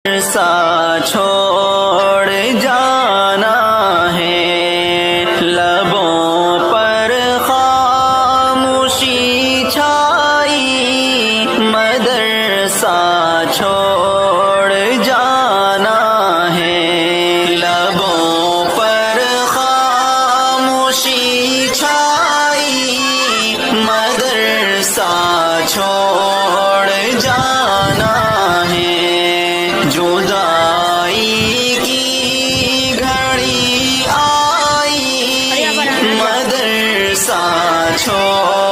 سا چھوڑ جانا ہے، لبوں پر خاموشی چھائی، مدرسہ چھوڑ جانا ہے، لبوں پر خاموشی چھائی، مدرسہ چھوڑ جانا ہے، جدائی کی گھڑی آئی، مدرسہ چھوڑ